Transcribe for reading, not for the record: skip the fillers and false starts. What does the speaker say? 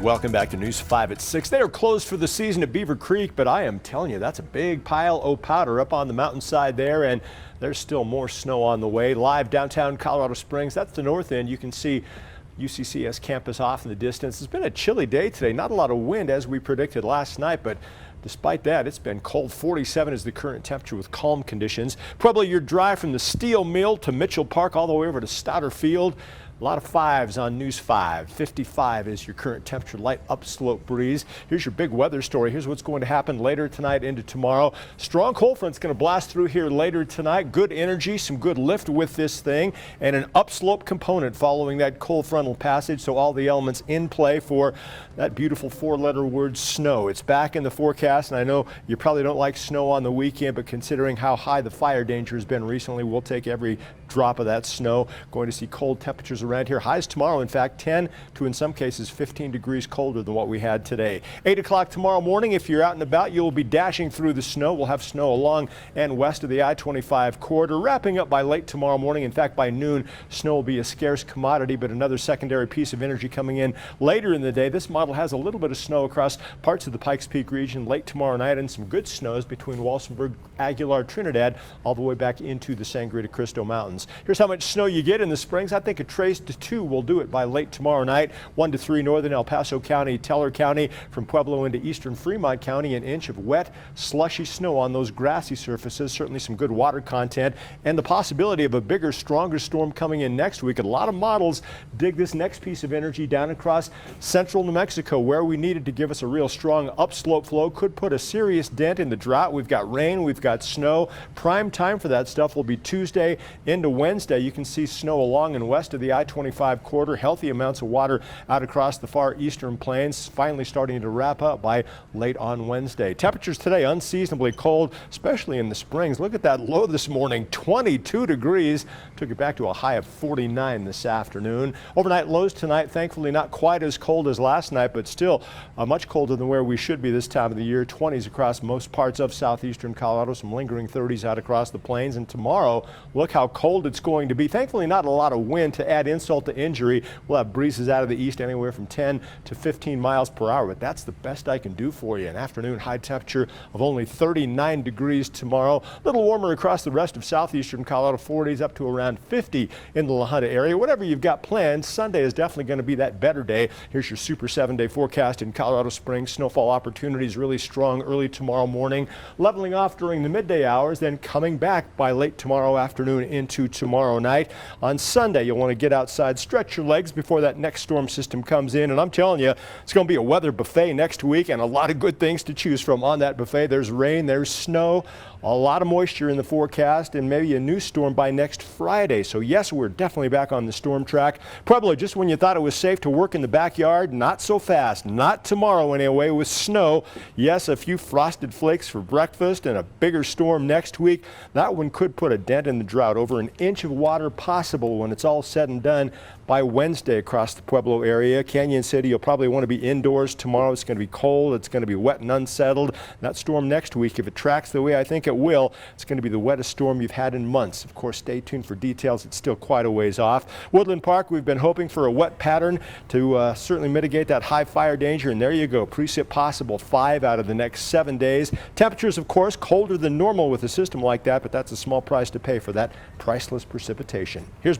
Welcome back to News 5 at 6. They are closed for the season at Beaver Creek, but I am telling you, that's a big pile of powder up on the mountainside there, and there's still more snow on the way. Live downtown Colorado Springs, that's the north end. You can see UCCS campus off in the distance. It's been a chilly day today, not a lot of wind as we predicted last night, but despite that, it's been cold. 47 is the current temperature with calm conditions. Probably your drive from the steel mill to Mitchell Park all the way over to Stoddard Field. A lot of fives on News 5. 55 is your current temperature, light upslope breeze. Here's your big weather story. Here's what's going to happen later tonight into tomorrow. Strong cold front's going to blast through here later tonight. Good energy, some good lift with this thing, and an upslope component following that cold frontal passage. So all the elements in play for that beautiful four-letter word snow. It's back in the forecast, and I know you probably don't like snow on the weekend, but considering how high the fire danger has been recently, we'll take every drop of that snow. Going to see cold temperatures around here. Highs tomorrow, in fact, 10 to in some cases 15 degrees colder than what we had today. 8 o'clock tomorrow morning, if you're out and about, you'll be dashing through the snow. We'll have snow along and west of the I-25 corridor. Wrapping up by late tomorrow morning. In fact, by noon, snow will be a scarce commodity, but another secondary piece of energy coming in later in the day. This model has a little bit of snow across parts of the Pikes Peak region late tomorrow night, and some good snows between Walsenburg, Aguilar, Trinidad, all the way back into the Sangre de Cristo Mountains. Here's how much snow you get in the Springs. I think a trace to 2 will do it by late tomorrow night. 1 to 3 northern El Paso County, Teller County, from Pueblo into eastern Fremont County, an inch of wet, slushy snow on those grassy surfaces. Certainly some good water content, and the possibility of a bigger, stronger storm coming in next week. A lot of models dig this next piece of energy down across central New Mexico, where we needed to give us a real strong upslope flow. Could put a serious dent in the drought. We've got rain, we've got snow. Prime time for that stuff will be Tuesday into Wednesday. You can see snow along and west of the I-25 corridor. Healthy amounts of water out across the far eastern plains, finally starting to wrap up by late on Wednesday. Temperatures today unseasonably cold, especially in the Springs. Look at that low this morning, 22 degrees. Took it back to a high of 49 this afternoon. Overnight lows tonight, thankfully not quite as cold as last night, but still much colder than where we should be this time of the year. 20s across most parts of southeastern Colorado, some lingering 30s out across the plains. And tomorrow, look how cold it's going to be. Thankfully not a lot of wind to add insult to injury. We'll have breezes out of the east anywhere from 10 to 15 miles per hour, but that's the best I can do for you. An afternoon high temperature of only 39 degrees tomorrow. A little warmer across the rest of southeastern Colorado, 40s up to around 50 in the La Junta area. Whatever you've got planned, Sunday is definitely going to be that better day. Here's your super 7-day forecast in Colorado Springs. Snowfall opportunities really strong early tomorrow morning, leveling off during the midday hours, then coming back by late tomorrow afternoon into tomorrow night. On Sunday, you'll want to get outside, stretch your legs before that next storm system comes in, and I'm telling you, it's going to be a weather buffet next week, and a lot of good things to choose from on that buffet. There's rain, there's snow, a lot of moisture in the forecast, and maybe a new storm by next Friday. So yes, we're definitely back on the storm track. Probably just when you thought it was safe to work in the backyard, not so fast. Not tomorrow anyway, with snow. Yes, a few frosted flakes for breakfast and a bigger storm next week. That one could put a dent in the drought. Over an inch of water possible when it's all said and done by Wednesday across the Pueblo area. Canyon City, you'll probably want to be indoors tomorrow. It's going to be cold. It's going to be wet and unsettled. That storm next week, if it tracks the way I think it will, it's going to be the wettest storm you've had in months. Of course, stay tuned for details. It's still quite a ways off. Woodland Park, we've been hoping for a wet pattern to certainly mitigate that high fire danger, and there you go. Precip possible 5 out of the next 7 days. Temperatures, of course, colder than normal with a system like that, but that's a small price to pay for that priceless precipitation. Here's